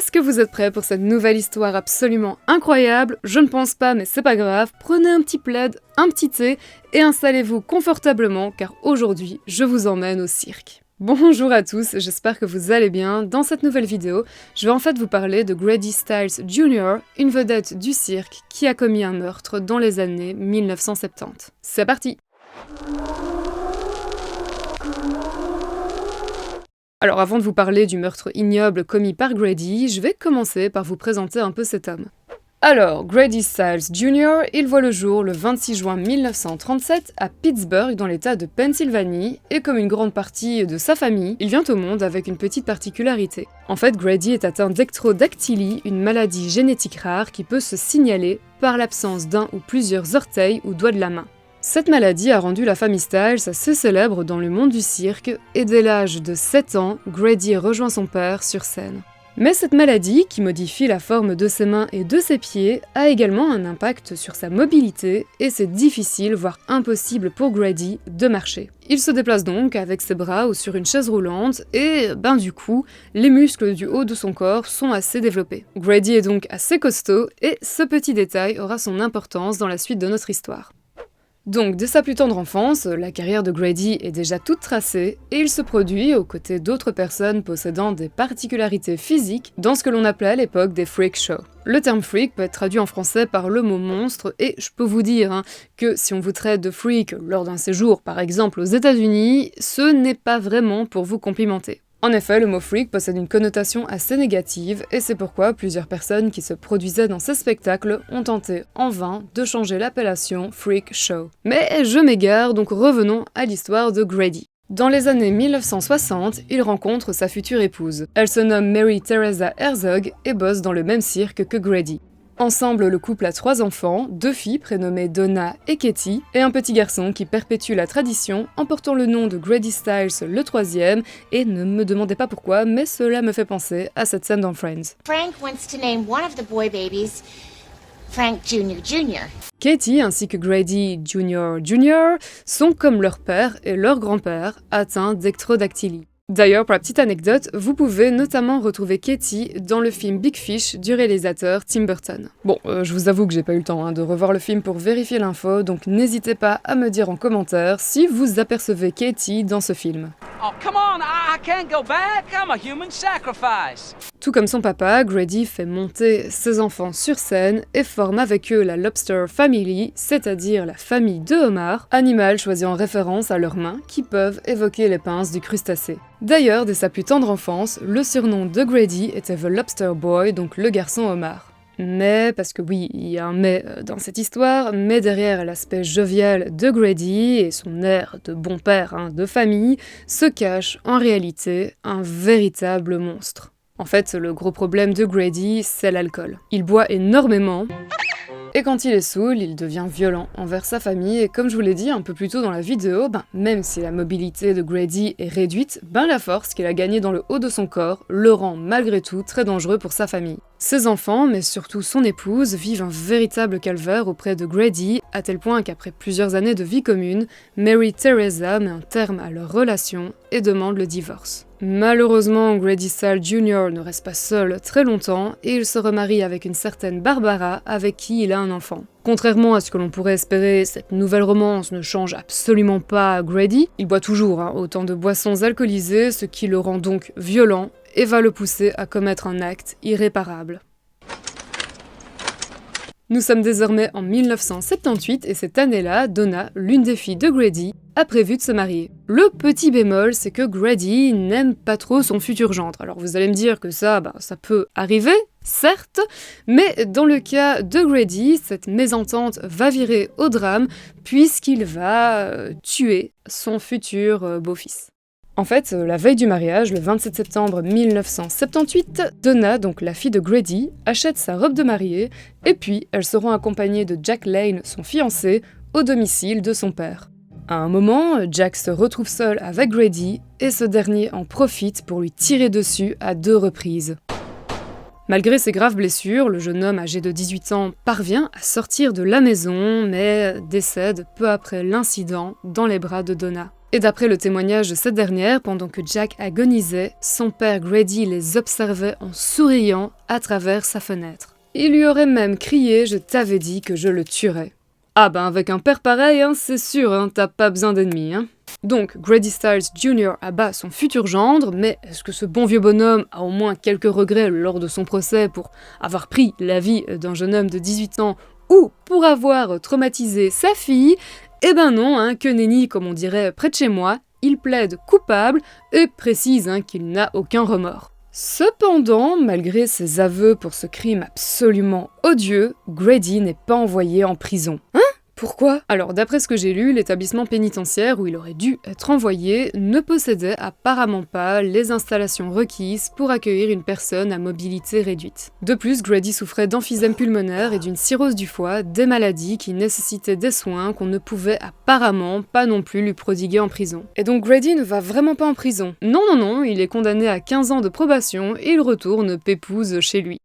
Est-ce que vous êtes prêts pour cette nouvelle histoire absolument incroyable? Je ne pense pas, mais c'est pas grave. Prenez un petit plaid, un petit thé et installez-vous confortablement car aujourd'hui, je vous emmène au cirque. Bonjour à tous, j'espère que vous allez bien. Dans cette nouvelle vidéo, je vais en fait vous parler de Grady Stiles Jr., une vedette du cirque qui a commis un meurtre dans les années 1970. C'est parti! Alors avant de vous parler du meurtre ignoble commis par Grady, je vais commencer par vous présenter un peu cet homme. Alors, Grady Stiles Jr., il voit le jour le 26 juin 1937 à Pittsburgh dans l'état de Pennsylvanie, et comme une grande partie de sa famille, il vient au monde avec une petite particularité. En fait, Grady est atteint d'ectrodactylie, une maladie génétique rare qui peut se signaler par l'absence d'un ou plusieurs orteils ou doigts de la main. Cette maladie a rendu la famille Stiles assez célèbre dans le monde du cirque, et dès l'âge de 7 ans, Grady rejoint son père sur scène. Mais cette maladie, qui modifie la forme de ses mains et de ses pieds, a également un impact sur sa mobilité, et c'est difficile, voire impossible pour Grady de marcher. Il se déplace donc avec ses bras ou sur une chaise roulante, et du coup, les muscles du haut de son corps sont assez développés. Grady est donc assez costaud, et ce petit détail aura son importance dans la suite de notre histoire. Donc, dès sa plus tendre enfance, la carrière de Grady est déjà toute tracée et il se produit aux côtés d'autres personnes possédant des particularités physiques dans ce que l'on appelait à l'époque des freak shows. Le terme freak peut être traduit en français par le mot monstre et je peux vous dire que si on vous traite de freak lors d'un séjour par exemple aux États-Unis, ce n'est pas vraiment pour vous complimenter. En effet, le mot freak possède une connotation assez négative et c'est pourquoi plusieurs personnes qui se produisaient dans ces spectacles ont tenté en vain de changer l'appellation freak show. Mais je m'égare, donc revenons à l'histoire de Grady. Dans les années 1960, il rencontre sa future épouse. Elle se nomme Mary Teresa Herzog et bosse dans le même cirque que Grady. Ensemble, le couple a 3 enfants, 2 filles prénommées Donna et Katie, et un petit garçon qui perpétue la tradition en portant le nom de Grady Stiles le 3e, et ne me demandez pas pourquoi, mais cela me fait penser à cette scène dans Friends. Frank wants to name one of the boy babies Frank Jr. Jr. Katie ainsi que Grady Jr. Jr. sont comme leur père et leur grand-père atteints d'ectrodactylie. D'ailleurs, pour la petite anecdote, vous pouvez notamment retrouver Katie dans le film Big Fish du réalisateur Tim Burton. Bon, je vous avoue que j'ai pas eu le temps de revoir le film pour vérifier l'info, donc n'hésitez pas à me dire en commentaire si vous apercevez Katie dans ce film. Oh, come on, I can't go back. I'm a human sacrifice. Tout comme son papa, Grady fait monter ses enfants sur scène et forme avec eux la Lobster Family, c'est-à-dire la famille de homards, animal choisi en référence à leurs mains qui peuvent évoquer les pinces du crustacé. D'ailleurs, dès sa plus tendre enfance, le surnom de Grady était The Lobster Boy, donc le garçon homard. Mais, parce que oui, il y a un mais dans cette histoire, mais derrière l'aspect jovial de Grady et son air de bon père de famille, se cache en réalité un véritable monstre. En fait, le gros problème de Grady, c'est l'alcool. Il boit énormément, et quand il est saoul, il devient violent envers sa famille, et comme je vous l'ai dit un peu plus tôt dans la vidéo, même si la mobilité de Grady est réduite, la force qu'il a gagnée dans le haut de son corps le rend malgré tout très dangereux pour sa famille. Ses enfants, mais surtout son épouse, vivent un véritable calvaire auprès de Grady, à tel point qu'après plusieurs années de vie commune, Mary Teresa met un terme à leur relation et demande le divorce. Malheureusement, Grady Stiles Jr. ne reste pas seul très longtemps et il se remarie avec une certaine Barbara avec qui il a un enfant. Contrairement à ce que l'on pourrait espérer, cette nouvelle romance ne change absolument pas Grady. Il boit toujours autant de boissons alcoolisées, ce qui le rend donc violent et va le pousser à commettre un acte irréparable. Nous sommes désormais en 1978 et cette année-là, Donna, l'une des filles de Grady, a prévu de se marier. Le petit bémol, c'est que Grady n'aime pas trop son futur gendre. Alors vous allez me dire que ça peut arriver, certes, mais dans le cas de Grady, cette mésentente va virer au drame puisqu'il va tuer son futur beau-fils. En fait, la veille du mariage, le 27 septembre 1978, Donna, donc la fille de Grady, achète sa robe de mariée, et puis elles seront accompagnées de Jack Lane, son fiancé, au domicile de son père. À un moment, Jack se retrouve seul avec Grady, et ce dernier en profite pour lui tirer dessus à 2 reprises. Malgré ses graves blessures, le jeune homme âgé de 18 ans parvient à sortir de la maison, mais décède peu après l'incident dans les bras de Donna. Et d'après le témoignage de cette dernière, pendant que Jack agonisait, son père Grady les observait en souriant à travers sa fenêtre. Il lui aurait même crié « Je t'avais dit que je le tuerais ». Ah ben avec un père pareil, hein, c'est sûr, hein, t'as pas besoin d'ennemis. Hein. Donc Grady Stiles Jr. abat son futur gendre, mais est-ce que ce bon vieux bonhomme a au moins quelques regrets lors de son procès pour avoir pris la vie d'un jeune homme de 18 ans ou pour avoir traumatisé sa fille? Eh ben non, hein, que nenni comme on dirait près de chez moi, il plaide coupable et précise hein, qu'il n'a aucun remords. Cependant, malgré ses aveux pour ce crime absolument odieux, Grady n'est pas envoyé en prison. Hein? Pourquoi? Alors d'après ce que j'ai lu, l'établissement pénitentiaire où il aurait dû être envoyé ne possédait apparemment pas les installations requises pour accueillir une personne à mobilité réduite. De plus, Grady souffrait d'emphysème pulmonaire et d'une cirrhose du foie, des maladies qui nécessitaient des soins qu'on ne pouvait apparemment pas non plus lui prodiguer en prison. Et donc Grady ne va vraiment pas en prison. Non, il est condamné à 15 ans de probation et il retourne pépouze chez lui.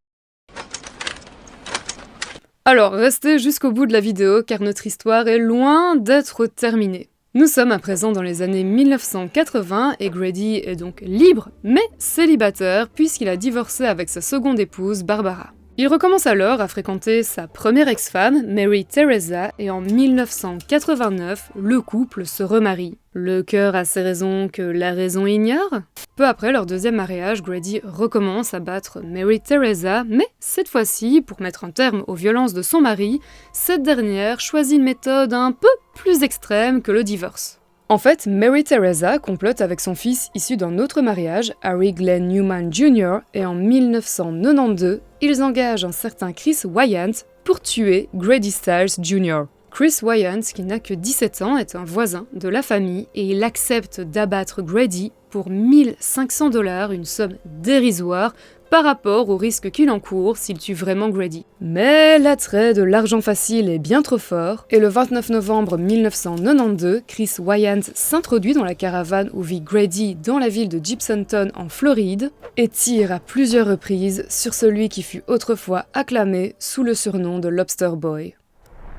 Alors, restez jusqu'au bout de la vidéo car notre histoire est loin d'être terminée. Nous sommes à présent dans les années 1980 et Grady est donc libre, mais célibataire puisqu'il a divorcé avec sa seconde épouse, Barbara. Il recommence alors à fréquenter sa première ex-femme, Mary Teresa, et en 1989, le couple se remarie. Le cœur a ses raisons que la raison ignore. Peu après leur deuxième mariage, Grady recommence à battre Mary Teresa, mais cette fois-ci, pour mettre un terme aux violences de son mari, cette dernière choisit une méthode un peu plus extrême que le divorce. En fait, Mary Teresa complote avec son fils issu d'un autre mariage, Harry Glenn Newman Jr., et en 1992, ils engagent un certain Chris Wyant pour tuer Grady Stiles Jr. Chris Wyant, qui n'a que 17 ans, est un voisin de la famille et il accepte d'abattre Grady pour 1 500 $, une somme dérisoire par rapport au risque qu'il encourt s'il tue vraiment Grady. Mais l'attrait de l'argent facile est bien trop fort, et le 29 novembre 1992, Chris Wyant s'introduit dans la caravane où vit Grady dans la ville de Gibsonton en Floride, et tire à plusieurs reprises sur celui qui fut autrefois acclamé sous le surnom de Lobster Boy.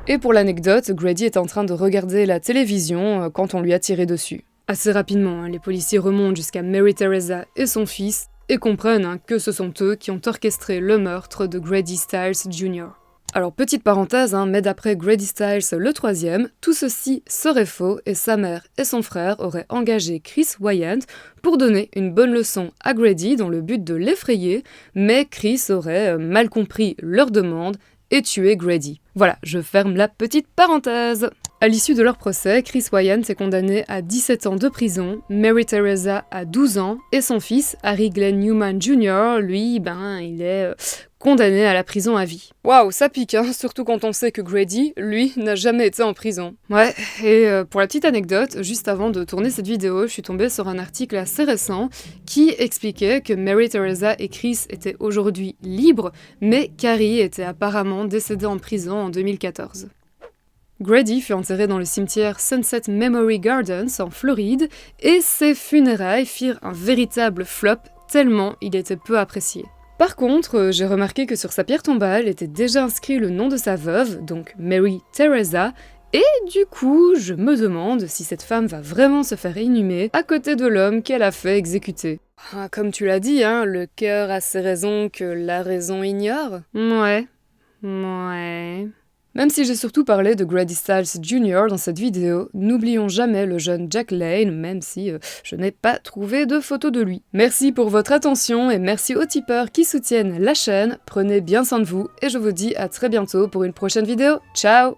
Et pour l'anecdote, Grady est en train de regarder la télévision quand on lui a tiré dessus. Assez rapidement, les policiers remontent jusqu'à Mary Teresa et son fils, et comprennent que ce sont eux qui ont orchestré le meurtre de Grady Stiles Jr. Alors petite parenthèse, mais d'après Grady Stiles le troisième, tout ceci serait faux et sa mère et son frère auraient engagé Chris Wyant pour donner une bonne leçon à Grady dans le but de l'effrayer, mais Chris aurait mal compris leur demande et tué Grady. Voilà, je ferme la petite parenthèse. À l'issue de leur procès, Chris Wyant est condamné à 17 ans de prison, Mary Teresa à 12 ans, et son fils, Harry Glenn Newman Jr., lui, il est condamné à la prison à vie. Waouh, ça pique, surtout quand on sait que Grady, lui, n'a jamais été en prison. Ouais, et pour la petite anecdote, juste avant de tourner cette vidéo, je suis tombée sur un article assez récent qui expliquait que Mary Teresa et Chris étaient aujourd'hui libres, mais Carrie était apparemment décédée en prison en 2014. Grady fut enterré dans le cimetière Sunset Memory Gardens en Floride, et ses funérailles firent un véritable flop tellement il était peu apprécié. Par contre, j'ai remarqué que sur sa pierre tombale était déjà inscrit le nom de sa veuve, donc Mary Teresa, et du coup, je me demande si cette femme va vraiment se faire inhumer à côté de l'homme qu'elle a fait exécuter. Comme tu l'as dit, le cœur a ses raisons que la raison ignore. Ouais. Même si j'ai surtout parlé de Grady Stiles Jr. dans cette vidéo, n'oublions jamais le jeune Jack Lane, même si je n'ai pas trouvé de photo de lui. Merci pour votre attention et merci aux tipeurs qui soutiennent la chaîne, prenez bien soin de vous et je vous dis à très bientôt pour une prochaine vidéo. Ciao!